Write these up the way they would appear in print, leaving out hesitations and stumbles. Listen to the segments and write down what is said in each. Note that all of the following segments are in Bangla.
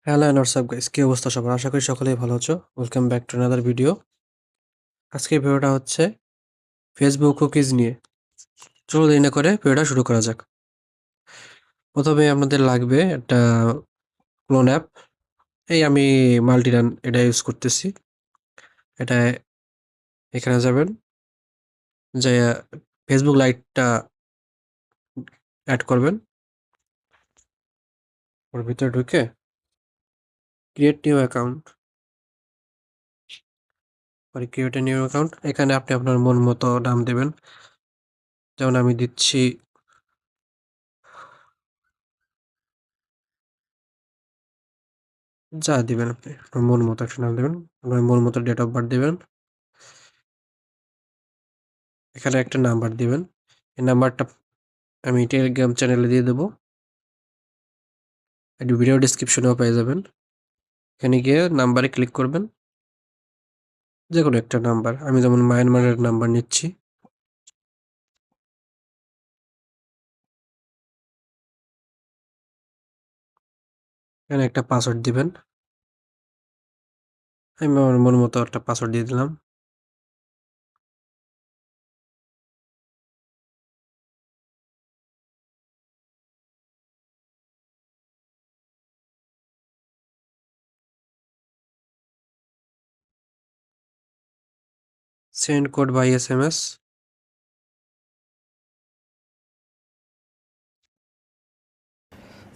হ্যালো এন্ড হোয়াটসঅ্যাপ গাইস, কি অবস্থা সবার? আশা করি সকলেই ভালো আছো। Welcome back to another video. আজকের ভিডিওটা হচ্ছে ফেসবুক কুকিজ নিয়ে। চলো দেরি না করে ভিডিওটা শুরু করা যাক। প্রথমে আপনাদের লাগবে একটা ক্লোন অ্যাপ। আমি মাল্টিরান এটা ইউজ করতেছি। এটা এখানে যাবেন, যে ফেসবুক লাইটটা অ্যাড করবেন। ওর ভিতরে ঢুকে ক্রিয়েট নিউ অ্যাকাউন্ট, পরে ক্রিয়েট নিউ অ্যাকাউন্ট। এখানে আপনি আপনার মন মতো নাম দেবেন। যেমন আমি দিচ্ছি যা দিবেন, আপনি আপনার মন মতো একটা নাম দেবেন, আপনার মন মতো ডেট অফ বার্থ দিবেন। এখানে একটা নাম্বার দিবেন। এই নাম্বারটা আমি টেলিগ্রাম চ্যানেলে দিয়ে দেবো। একটু ভিডিও ডিসক্রিপশনেও পেয়ে যাবেন। এখানে গিয়ে নাম্বারে ক্লিক করবেন, যে কোনো একটা নাম্বার। আমি যেমন মায়ানমারের নাম্বার নিচ্ছি। এখানে একটা পাসওয়ার্ড দিবেন। আমি আমার মন মতো একটা পাসওয়ার্ড দিয়ে দিলাম। Send code by SMS।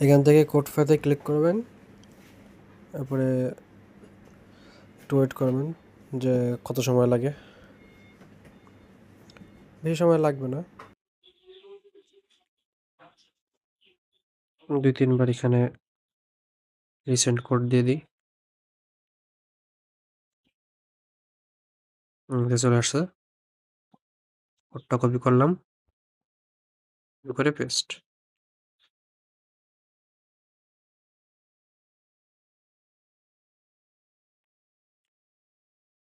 এখান থেকে কোড ফেতে ক্লিক করবেন, তারপরে একটু ওয়েট করবেন যে কত সময় লাগে। বেশি সময় লাগবে না, 2-3 বার এখানে রিসেন্ট কোড দিয়ে দিই। চলে আসছে। কোডটা কপি করলাম, করে পেস্ট।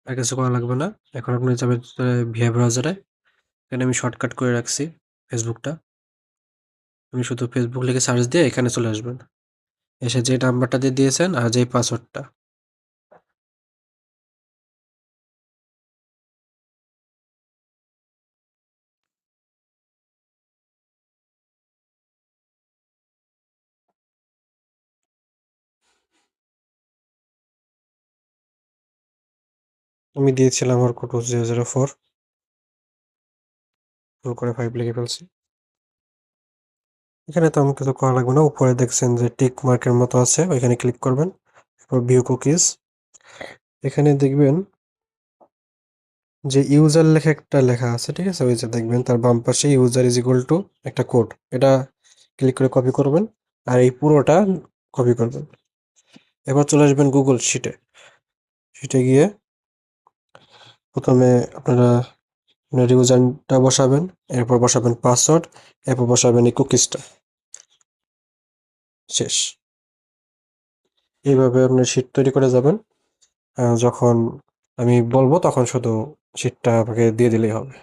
আর কিছু করা লাগবে না। এখন আপনি যাবেন ভিআই ব্রাউজারে। এখানে আমি শর্টকাট করে রাখছি ফেসবুকটা। আপনি শুধু ফেসবুক লিখে সার্চ দিয়ে এখানে চলে আসবেন। এসে যে নাম্বারটা দিয়ে দিয়েছেন আর যেই পাসওয়ার্ডটা, আমি দিয়েছিলাম আমার কোড 004, ভুল করে 5 লিখে ফেলছি। এখানে তো আমি কিছু করা লাগবে না। উপরে দেখছেন যে টিক মার্কের মতো আছে, ওইখানে ক্লিক করবেন। তারপর ভিউ কুকিজ। এখানে দেখবেন যে ইউজার লেখা একটা লেখা আছে, ঠিক আছে? ওই যে দেখবেন তার বাম পাশে ইউজার ইজ ইকুয়াল টু একটা কোড। এটা ক্লিক করে কপি করবেন, আর এই পুরোটা কপি করবেন। এবার চলে আসবেন গুগল শিটে। শিটে গিয়ে প্রথমে আপনারা আপনার ইউজারটা বসাবেন, এরপর বসাবেন পাসওয়ার্ড, এরপর বসাবেন এই কুকিজটা। শেষ। এইভাবে আপনি শিট তৈরি করে যাবেন। যখন আমি বলবো তখন শুধু শিটটা আপনাকে দিয়ে দিলেই হবে।